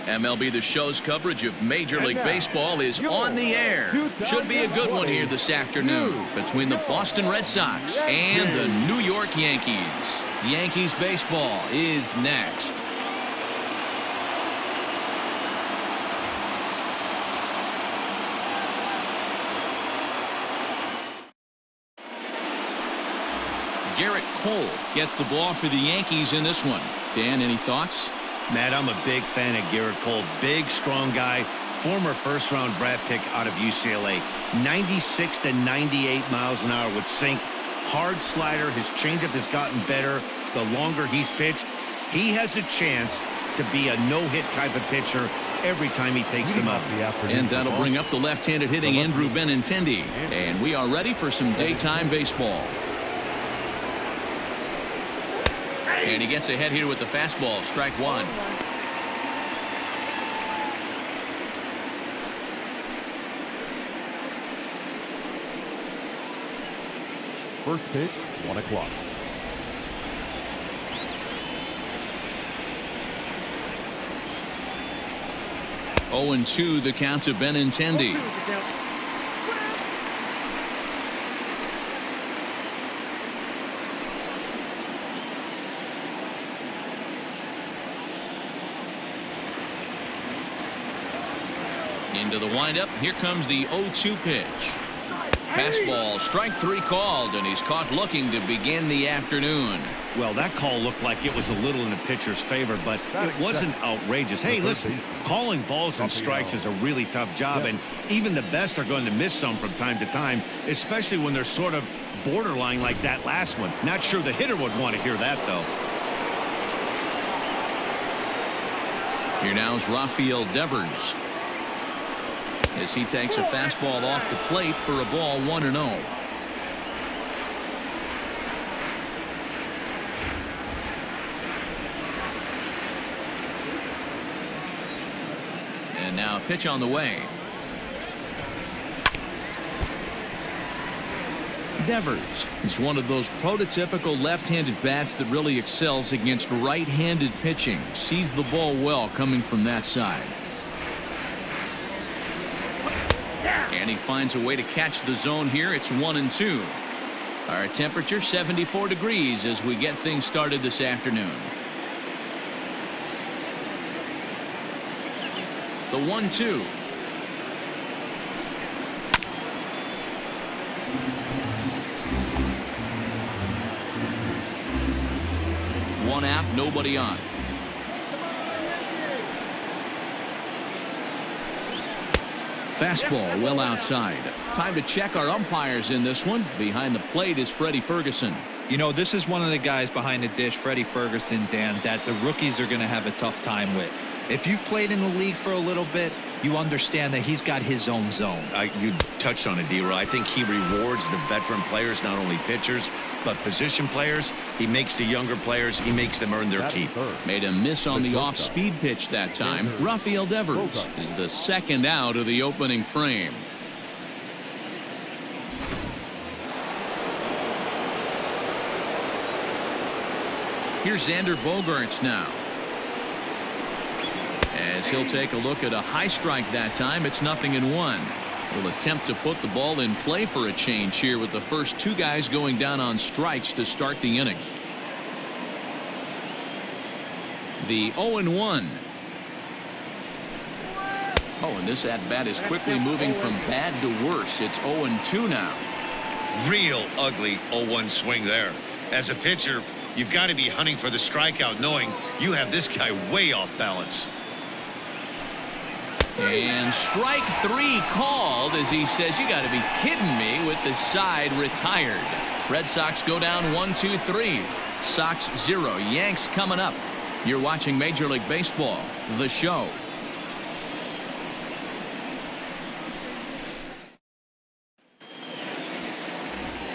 MLB The Show's coverage of Major League Baseball is on the air. Should be a good one here this afternoon between the Boston Red Sox and the New York Yankees. Yankees baseball is next. Garrett Cole gets the ball for the Yankees in this one. Dan, any thoughts? Matt, I'm a big fan of Garrett Cole. Big, strong guy. Former first-round draft pick out of UCLA. 96 to 98 miles an hour with sink. Hard slider. His changeup has gotten better the longer he's pitched. He has a chance to be a no-hit type of pitcher every time he takes them out. And that'll bring up the left-handed hitting Andrew Benintendi. And we are ready for some daytime baseball. And he gets ahead here with the fastball. Strike one. First pitch, 1 o'clock. Oh, and 2 the count to Benintendi. Into the windup. Here comes the 0-2 pitch. Fastball, strike 3 called, and he's caught looking to begin the afternoon. Well, that call looked like it was a little in the pitcher's favor, but it wasn't outrageous. Hey, listen, calling balls and strikes is a really tough job, and even the best are going to miss some from time to time, especially when they're sort of borderline like that last one. Not sure the hitter would want to hear that, though. Here now is Rafael Devers, as he takes a fastball off the plate for a ball 1-0. And now a pitch on the way. Devers is one of those prototypical left-handed bats that really excels against right-handed pitching. Sees the ball well coming from that side. And he finds a way to catch the zone here. It's 1-2. Our temperature 74 degrees as we get things started this afternoon. The 1-2. One out, nobody on. Fastball well outside. Time to check our umpires in this one. Behind the plate is Freddie Ferguson. You know, this is one of the guys behind the dish, Freddie Ferguson, Dan, that the rookies are going to have a tough time with. If you've played in the league for a little bit, you understand that he's got his own zone. You touched on it, D-Roy. I think he rewards the veteran players, not only pitchers, but position players. He makes the younger players, he makes them earn their keep. Made a miss on the off-speed pitch that time. Rafael Devers is the second out of the opening frame. Here's Xander Bogaerts now, as he'll take a look at a high strike that time. It's 0-1. He'll attempt to put the ball in play for a change here with the first 2 guys going down on strikes to start the inning. The 0-1. Oh, and this at-bat is quickly moving from bad to worse. It's 0-2 now. Real ugly 0-1 swing there. As a pitcher, you've got to be hunting for the strikeout, knowing you have this guy way off balance. And strike 3 called, as he says, you got to be kidding me, with the side retired. Red Sox go down 1-2-3. Sox 0. Yanks coming up. You're watching Major League Baseball, The Show.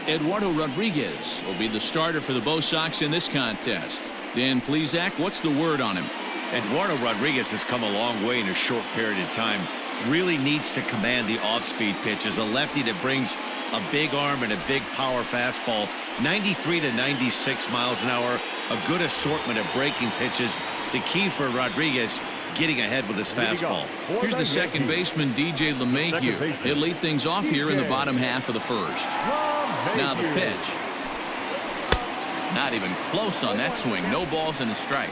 Eduardo Rodriguez will be the starter for the Bo Sox in this contest. Dan Plesac, what's the word on him? Eduardo Rodriguez has come a long way in a short period of time. Really needs to command the off-speed pitches. A lefty that brings a big arm and a big power fastball. 93 to 96 miles an hour. A good assortment of breaking pitches. The key for Rodriguez, getting ahead with his fastball. Here's the second baseman, DJ LeMahieu. He'll lead things off here in the bottom half of the first. Now the pitch. Not even close on that swing. No balls and a strike.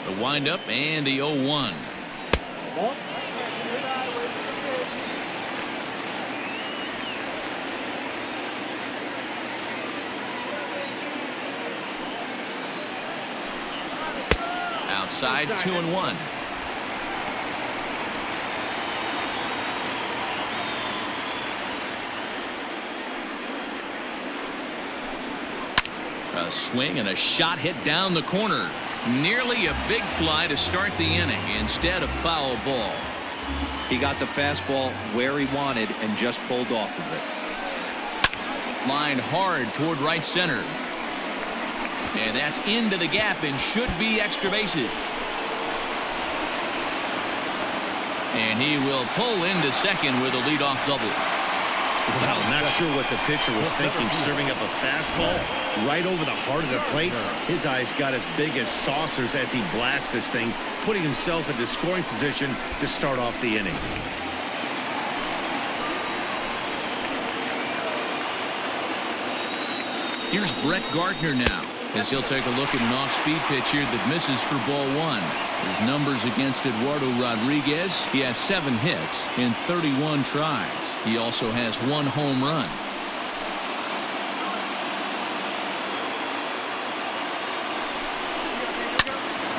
The windup and the 0-1. Outside, 2-1. A swing and a shot hit down the corner. Nearly a big fly to start the inning. Instead, a foul ball. He got the fastball where he wanted and just pulled off of it. Lined hard toward right center. And that's into the gap and should be extra bases. And he will pull into second with a leadoff double. Wow, not sure what the pitcher was thinking, serving up a fastball right over the heart of the plate. His eyes got as big as saucers as he blasts this thing, putting himself into scoring position to start off the inning. Here's Brett Gardner now, as he'll take a look at an off-speed pitch here that misses for ball one. His numbers against Eduardo Rodriguez: he has 7 hits in 31 tries. He also has 1 home run.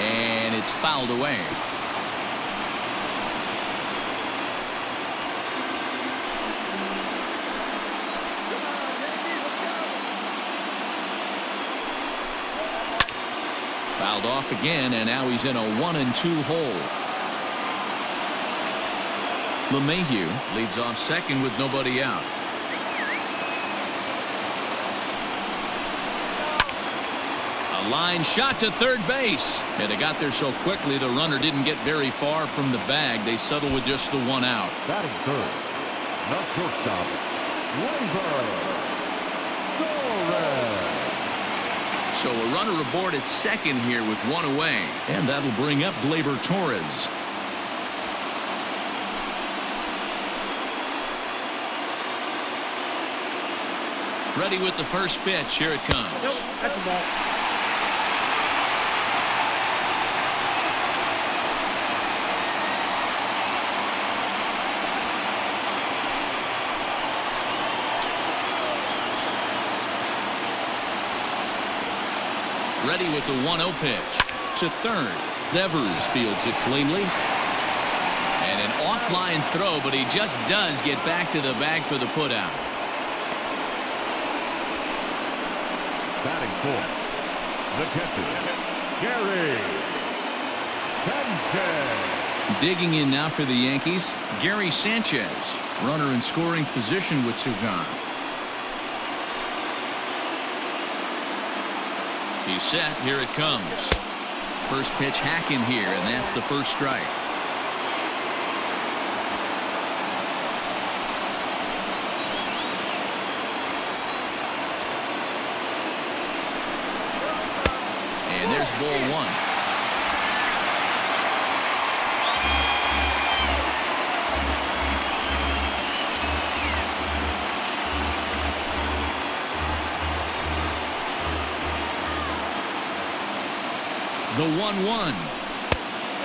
And it's fouled away. Fouled off again, and now he's in a 1-2 hole. LeMahieu leads off second with nobody out. A line shot to third base. And they got there so quickly the runner didn't get very far from the bag. They settle with just the 1 out. Batting third, the shortstop, So a runner aboard at second here with 1 away. And that'll bring up Gleyber Torres. Ready with the first pitch. Here it comes. Nope, that's the ball. Ready with the 1-0 pitch. To third. Devers fields it cleanly. And an offline throw, but he just does get back to the bag for the putout. Batting fourth, the catcher, Gary Sanchez. Digging in now for the Yankees, Gary Sanchez. Runner in scoring position with 2 gone. He's set. Here it comes. First pitch hack in here, and that's the first strike. And there's ball 1. The 1-1.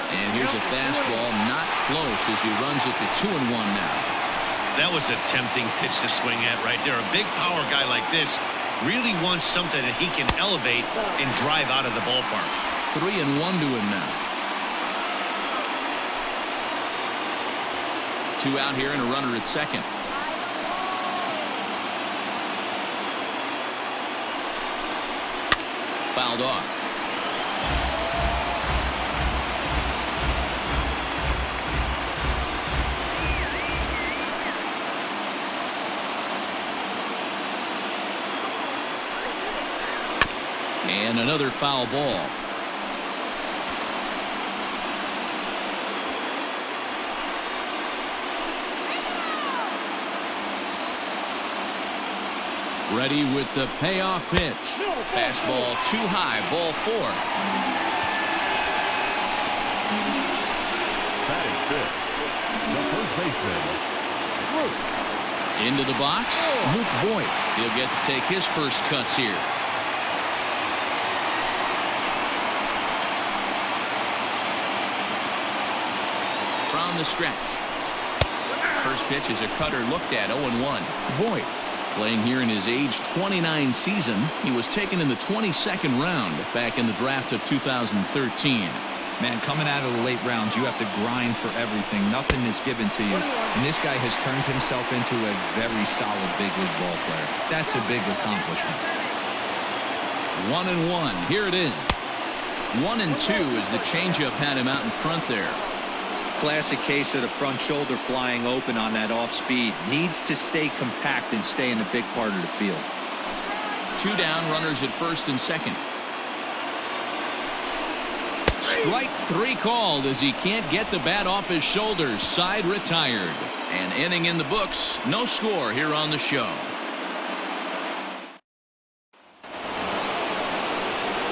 And here's a fastball not close as he runs it to 2-1 now. That was a tempting pitch to swing at right there. A big power guy like this really wants something that he can elevate and drive out of the ballpark. 3-1 to him now. 2 out here and a runner at second. Fouled off. And another foul ball. Ready with the payoff pitch. Fastball too high, ball 4. Batting fifth, the first baseman, Luke. Into the box, Luke Voigt. He'll get to take his first cuts here. From the stretch. First pitch is a cutter looked at, 0-1. Voigt playing here in his age 29 season. He was taken in the 22nd round back in the draft of 2013. Man, coming out of the late rounds, you have to grind for everything. Nothing is given to you. And this guy has turned himself into a very solid big league ball player. That's a big accomplishment. 1-1. Here it is. 1-2 as the changeup had him out in front there. Classic case of the front shoulder flying open on that off speed. Needs to stay compact and stay in the big part of the field. 2 down, runners at first and second. Strike 3 called as he can't get the bat off his shoulders. Side retired. An inning in the books. No score here on the show.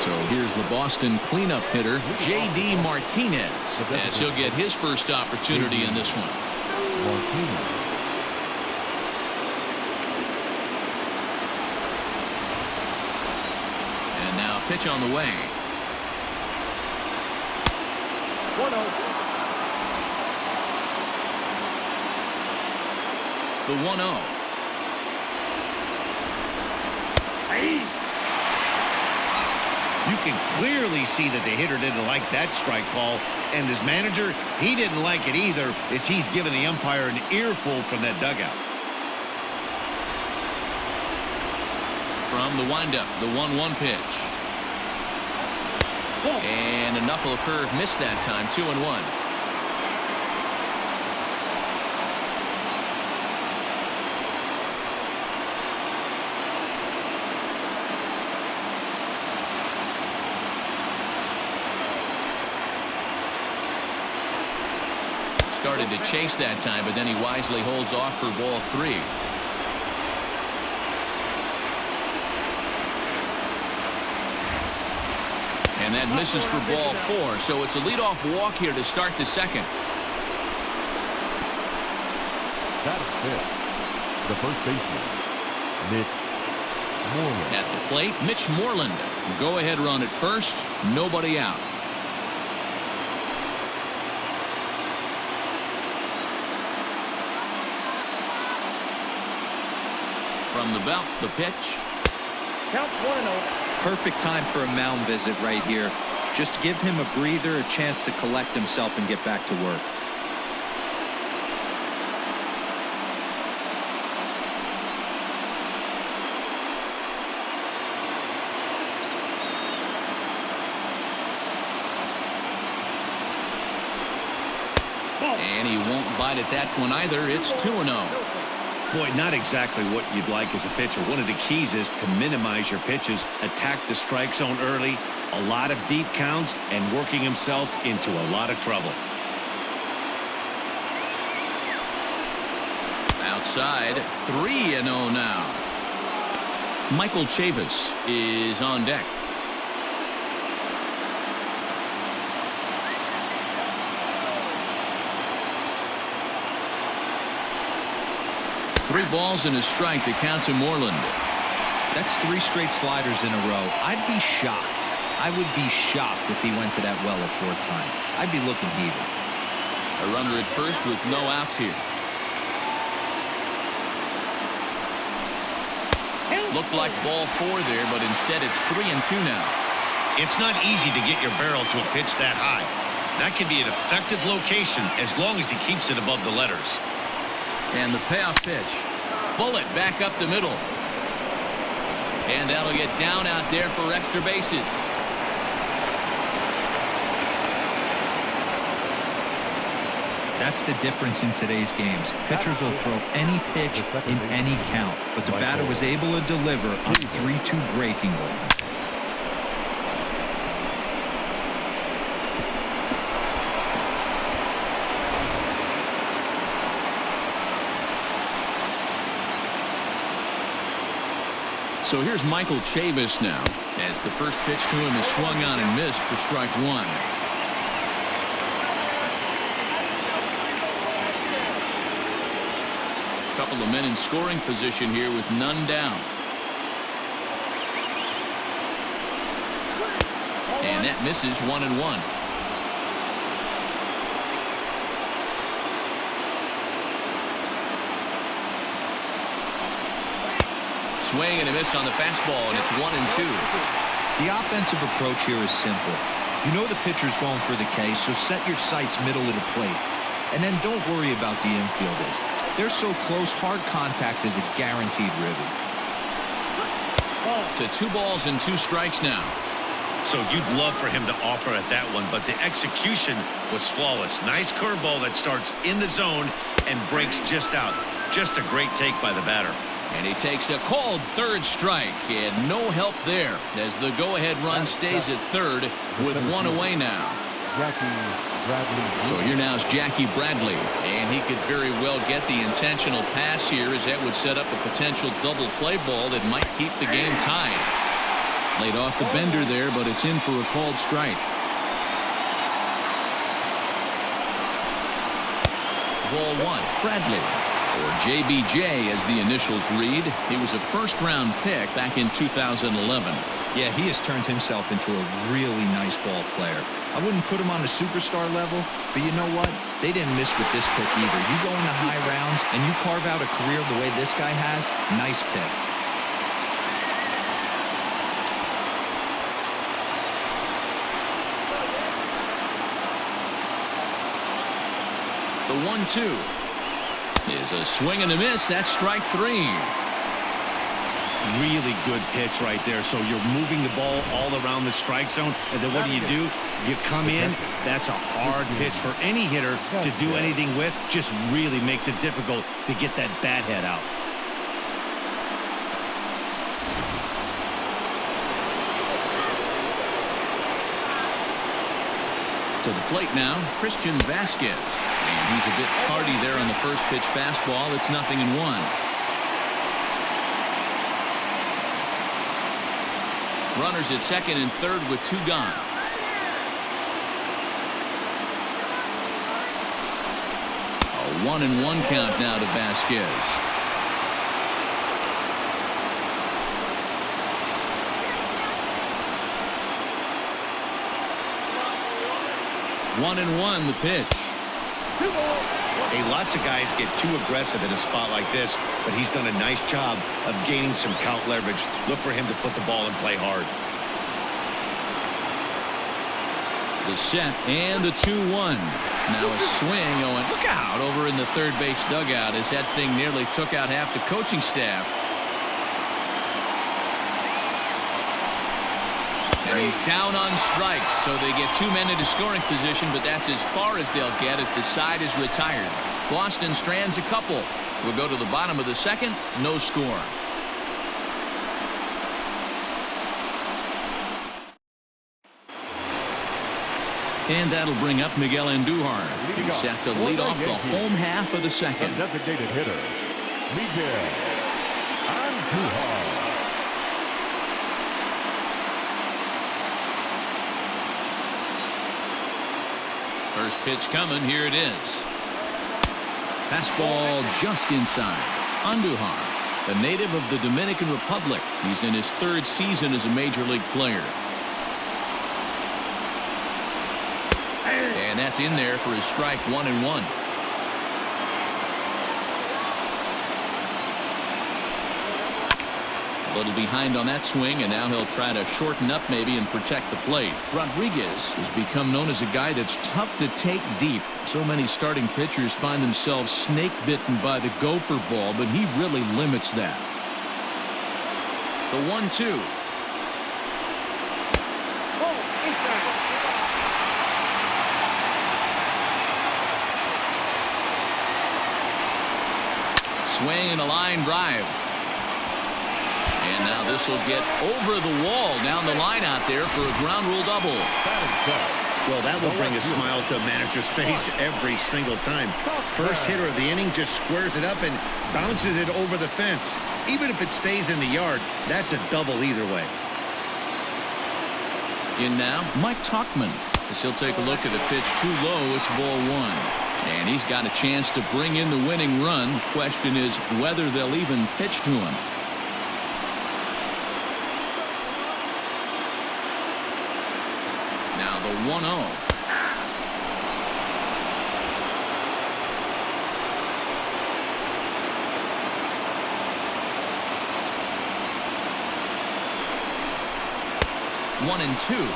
So here's the Boston cleanup hitter, J.D. Martinez, as he'll get his first opportunity in this one. And now pitch on the way. 1-0. The 1-0. You can clearly see that the hitter didn't like that strike call, and his manager, he didn't like it either, as he's given the umpire an earful from that dugout. From the windup, the 1-1 pitch. And a knuckle curve missed that time. 2-1. Started to chase that time, but then he wisely holds off for ball 3. And that misses for ball 4, so it's a leadoff walk here to start the second. That is fifth, the first baseman, Mitch Moreland. At the plate, Mitch Moreland. Go ahead run at first, nobody out. From the belt, the pitch. Count 1-0. Perfect time for a mound visit right here. Just give him a breather, a chance to collect himself and get back to work. And he won't bite at that one either. It's 2-0. Boy, not exactly what you'd like as a pitcher. One of the keys is to minimize your pitches, attack the strike zone early, a lot of deep counts, and working himself into a lot of trouble. Outside, 3-0 now. Michael Chavis is on deck. Three balls and a strike to count to Moreland. That's 3 straight sliders in a row. I'd be shocked. I would be shocked if he went to that well a 4th time. I'd be looking heated. A runner at first with no outs here. Looked like ball 4 there, but instead it's 3-2 now. It's not easy to get your barrel to a pitch that high. That can be an effective location as long as he keeps it above the letters. And the payoff pitch. Bullet back up the middle. And that'll get down out there for extra bases. That's the difference in today's games. Pitchers will throw any pitch in any count, but the batter was able to deliver on 3-2 breaking ball. So here's Michael Chavis now, as the first pitch to him is swung on and missed for strike one. Couple of men in scoring position here with none down. And that misses 1-1. Swing and a miss on the fastball, and it's 1-2. The offensive approach here is simple. You know the pitcher's going for the K, so set your sights middle of the plate. And then don't worry about the infielders. They're so close, hard contact is a guaranteed ribby. To 2 balls and 2 strikes now. So you'd love for him to offer at that one, but the execution was flawless. Nice curveball that starts in the zone and breaks just out. Just a great take by the batter. And he takes a called third strike, and no help there as the go-ahead run stays at third with 1 away now. So here now is Jackie Bradley, and he could very well get the intentional pass here, as that would set up a potential double play ball that might keep the game tied. Laid off the bender there, but it's in for a called strike. Ball 1, Bradley, or JBJ as the initials read. He was a first-round pick back in 2011. Yeah, he has turned himself into a really nice ball player. I wouldn't put him on a superstar level, but you know what? They didn't miss with this pick either. You go into high rounds and you carve out a career the way this guy has, nice pick. The 1-2 is a swing and a miss. That's strike 3. Really good pitch right there. So you're moving the ball all around the strike zone, and then what do? You come in. That's a hard pitch for any hitter to do anything with. Just really makes it difficult to get that bat head out. To the plate now, Christian Vasquez. And he's a bit tardy there on the first pitch fastball. It's 0-1. Runners at second and third with 2 gone. A 1-1 count now to Vasquez. One and one, the pitch. Hey, lots of guys get too aggressive in a spot like this, but he's done a nice job of gaining some count leverage. Look for him to put the ball in play hard. The set and the 2-1. Now a swing going. Look out over in the third base dugout as that thing nearly took out half the coaching staff. And he's down on strikes, so they get 2 men into scoring position, but that's as far as they'll get as the side is retired. Boston strands a couple. We'll go to the bottom of the second. No score. And that'll bring up Miguel Andujar. He's set to lead off the home half of the second. The designated hitter, Miguel Andujar. First pitch coming. Here it is. Fastball just inside. Andujar, a native of the Dominican Republic. He's in his 3rd season as a major league player. And that's in there for his strike 1-1. A little behind on that swing, and now he'll try to shorten up maybe and protect the plate. Rodriguez has become known as a guy that's tough to take deep. So many starting pitchers find themselves snake bitten by the gopher ball, but he really limits that. The 1-2. Swing and a line drive. And now this will get over the wall down the line out there for a ground rule double. Well, that will bring a smile to a manager's face every single time. First hitter of the inning just squares it up and bounces it over the fence. Even if it stays in the yard, that's a double either way. In now, Mike Tauchman, as he'll take a look at the pitch too low. It's ball one. And he's got a chance to bring in the winning run. The question is whether they'll even pitch to him. Now the 1-0. One and two.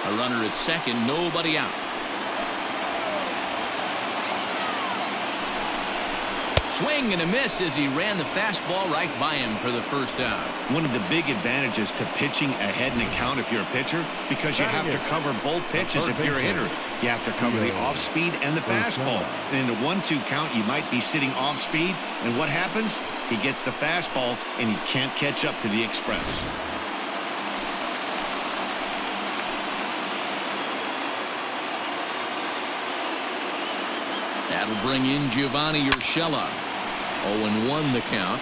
A runner at second, nobody out. Swing and a miss as he ran the fastball right by him for the first out. One of the big advantages to pitching ahead in the count if you're a pitcher, because you have to cover both pitches if you're a hitter. You have to cover the off speed and the fastball. And in a 1-2 count, you might be sitting off speed. And what happens? He gets the fastball and he can't catch up to the express. That'll bring in Giovanni Urshela. 0-1 the count.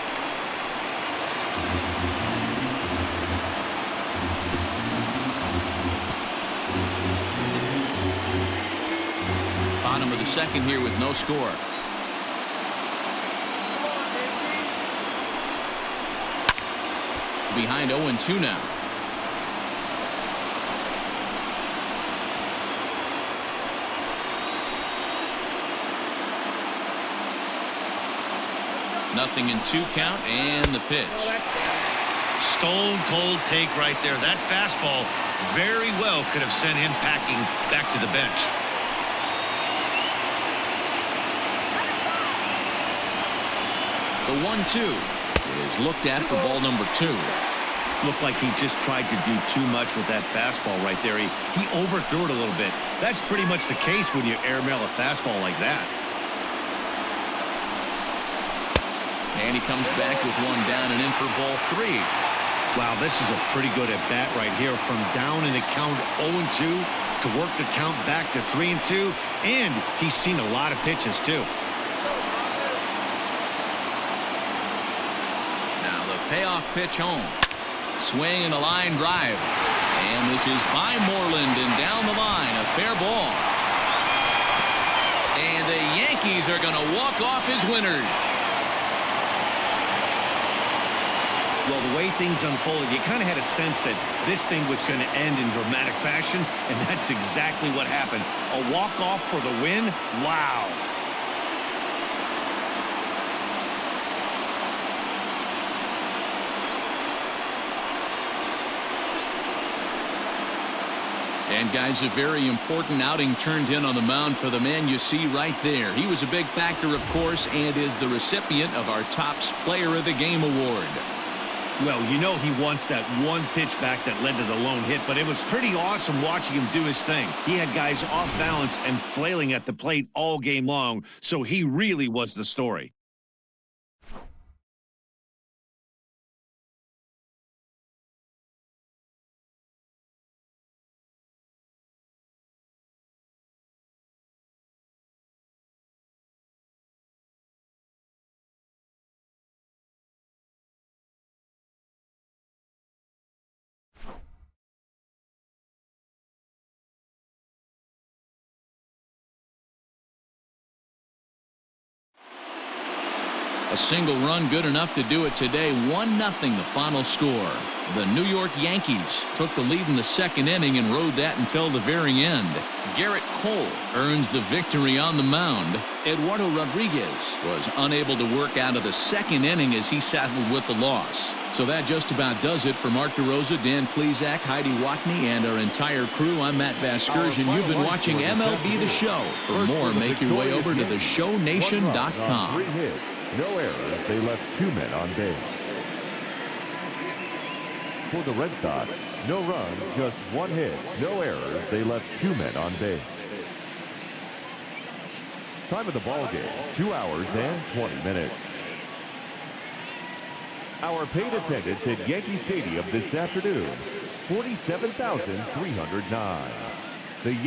Bottom of the second here with no score. Behind 0-2 now. Nothing in 2 count and the pitch. Stone cold take right there. That fastball very well could have sent him packing back to the bench. The 1-2 is looked at for ball number 2. Looked like he just tried to do too much with that fastball right there. He overthrew it a little bit. That's pretty much the case when you airmail a fastball like that. And he comes back with one down and in for ball 3. Wow, this is a pretty good at bat right here. From down in the count 0-2 to work the count back to 3-2. And he's seen a lot of pitches too. Now the payoff pitch home. Swing and a line drive. And this is by Moreland and down the line. A fair ball. And the Yankees are going to walk off as winners. Well, the way things unfolded, you kind of had a sense that this thing was going to end in dramatic fashion, and that's exactly what happened. A walk-off for the win? Wow. And guys, a very important outing turned in on the mound for the man you see right there. He was a big factor, of course, and is the recipient of our Topps Player of the Game award. Well, you know he wants that one pitch back that led to the lone hit, but it was pretty awesome watching him do his thing. He had guys off balance and flailing at the plate all game long, so he really was the story. A single run good enough to do it today. 1-0 the final score. The New York Yankees took the lead in the second inning and rode that until the very end. Garrett Cole earns the victory on the mound. Eduardo Rodriguez was unable to work out of the second inning as he settled with the loss. So that just about does it for Mark DeRosa, Dan Plesac, Heidi Watney, and our entire crew. I'm Matt Vasgersian. You've been watching MLB The Show. For more, make your way over to theshownation.com. No errors. They left 2 men on base. For the Red Sox, no runs, just 1 hit. No errors. They left 2 men on base. Time of the ball game, 2 hours and 20 minutes. Our paid attendance at Yankee Stadium this afternoon, 47,309. The Yankees